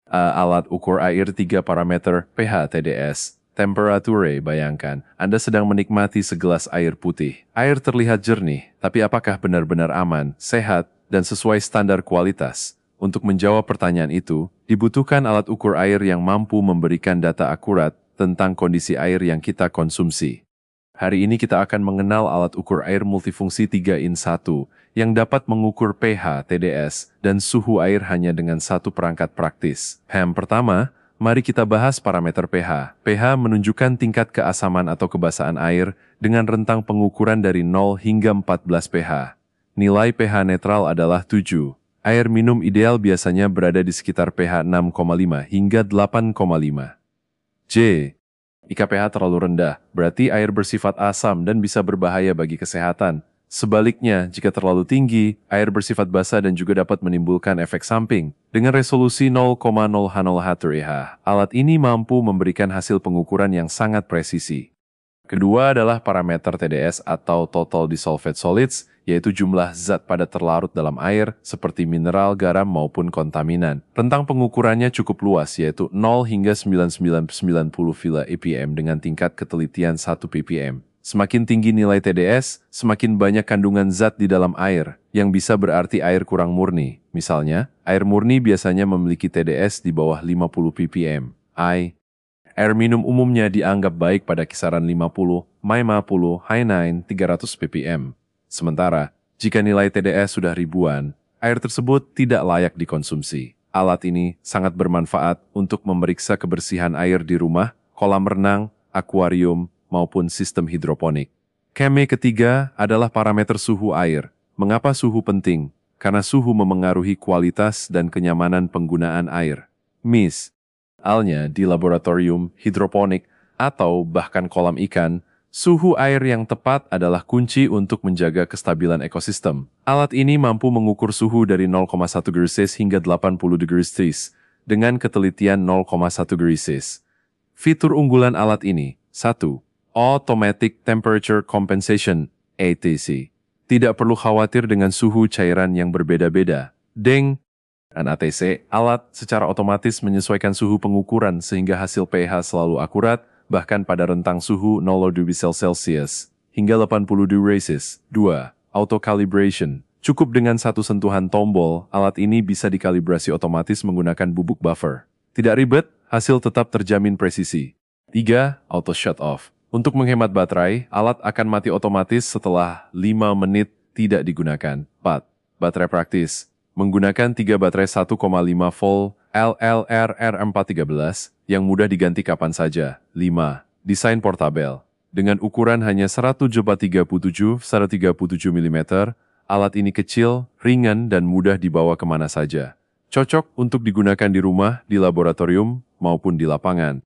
Alat ukur air 3 parameter pH TDS. Temperature, bayangkan, Anda sedang menikmati segelas air putih. Air terlihat jernih, tapi apakah benar-benar aman, sehat, dan sesuai standar kualitas? Untuk menjawab pertanyaan itu, dibutuhkan alat ukur air yang mampu memberikan data akurat tentang kondisi air yang kita konsumsi. Hari ini kita akan mengenal alat ukur air multifungsi 3-in-1 yang dapat mengukur pH, TDS, dan suhu air hanya dengan satu perangkat praktis. Pertama, mari kita bahas parameter pH. pH menunjukkan tingkat keasaman atau kebasahan air dengan rentang pengukuran dari 0 hingga 14 pH. Nilai pH netral adalah 7. Air minum ideal biasanya berada di sekitar pH 6,5 hingga 8,5. J. Jika pH terlalu rendah, berarti air bersifat asam dan bisa berbahaya bagi kesehatan. Sebaliknya, jika terlalu tinggi, air bersifat basa dan juga dapat menimbulkan efek samping. Dengan resolusi 0,010H, alat ini mampu memberikan hasil pengukuran yang sangat presisi. Kedua adalah parameter TDS atau Total Dissolved Solids, yaitu jumlah zat padat terlarut dalam air, seperti mineral, garam, maupun kontaminan. Rentang pengukurannya cukup luas, yaitu 0 hingga 9990 ppm dengan tingkat ketelitian 1 ppm. Semakin tinggi nilai TDS, semakin banyak kandungan zat di dalam air, yang bisa berarti air kurang murni. Misalnya, air murni biasanya memiliki TDS di bawah 50 ppm. Air minum umumnya dianggap baik pada kisaran 50, 300 ppm. Sementara, jika nilai TDS sudah ribuan, air tersebut tidak layak dikonsumsi. Alat ini sangat bermanfaat untuk memeriksa kebersihan air di rumah, kolam renang, akuarium, maupun sistem hidroponik. Ketiga adalah parameter suhu air. Mengapa suhu penting? Karena suhu memengaruhi kualitas dan kenyamanan penggunaan air. Misalnya di laboratorium, hidroponik, atau bahkan kolam ikan, suhu air yang tepat adalah kunci untuk menjaga kestabilan ekosistem. Alat ini mampu mengukur suhu dari 0,1 derajat Celcius hingga 80 derajat Celcius dengan ketelitian 0,1 derajat Celcius. Fitur unggulan alat ini, 1. Automatic Temperature Compensation, ATC. Tidak perlu khawatir dengan suhu cairan yang berbeda-beda. ATC, alat secara otomatis menyesuaikan suhu pengukuran sehingga hasil pH selalu akurat, bahkan pada rentang suhu 0 derajat Celcius hingga 80 derajat Celcius. 2. Auto Calibration. Cukup dengan satu sentuhan tombol, alat ini bisa dikalibrasi otomatis menggunakan bubuk buffer. Tidak ribet, hasil tetap terjamin presisi. 3. Auto Shut Off. Untuk menghemat baterai, alat akan mati otomatis setelah 5 menit tidak digunakan. 4. Baterai praktis. Menggunakan 3 baterai 1,5 volt LLRR413 yang mudah diganti kapan saja. 5. Desain portabel. Dengan ukuran hanya 137 mm, alat ini kecil, ringan, dan mudah dibawa kemana saja. Cocok untuk digunakan di rumah, di laboratorium, maupun di lapangan.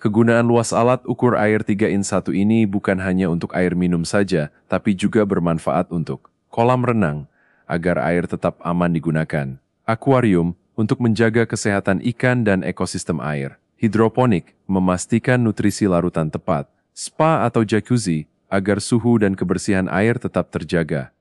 Kegunaan luas alat ukur air 3-in-1 ini bukan hanya untuk air minum saja, tapi juga bermanfaat untuk kolam renang, agar air tetap aman digunakan. Akuarium, untuk menjaga kesehatan ikan dan ekosistem air. Hidroponik, memastikan nutrisi larutan tepat. Spa atau jacuzzi, agar suhu dan kebersihan air tetap terjaga.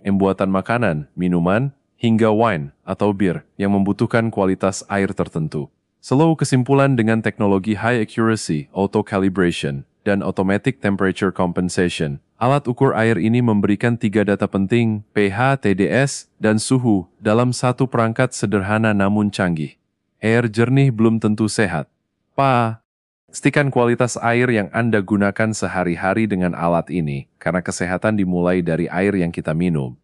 Pembuatan makanan, minuman, hingga wine atau bir yang membutuhkan kualitas air tertentu. Selalu kesimpulan dengan teknologi high accuracy, auto calibration, dan automatic temperature compensation, alat ukur air ini memberikan 3 data penting, pH, TDS, dan suhu, dalam satu perangkat sederhana namun canggih. Air jernih belum tentu sehat. Pastikan kualitas air yang Anda gunakan sehari-hari dengan alat ini, karena kesehatan dimulai dari air yang kita minum.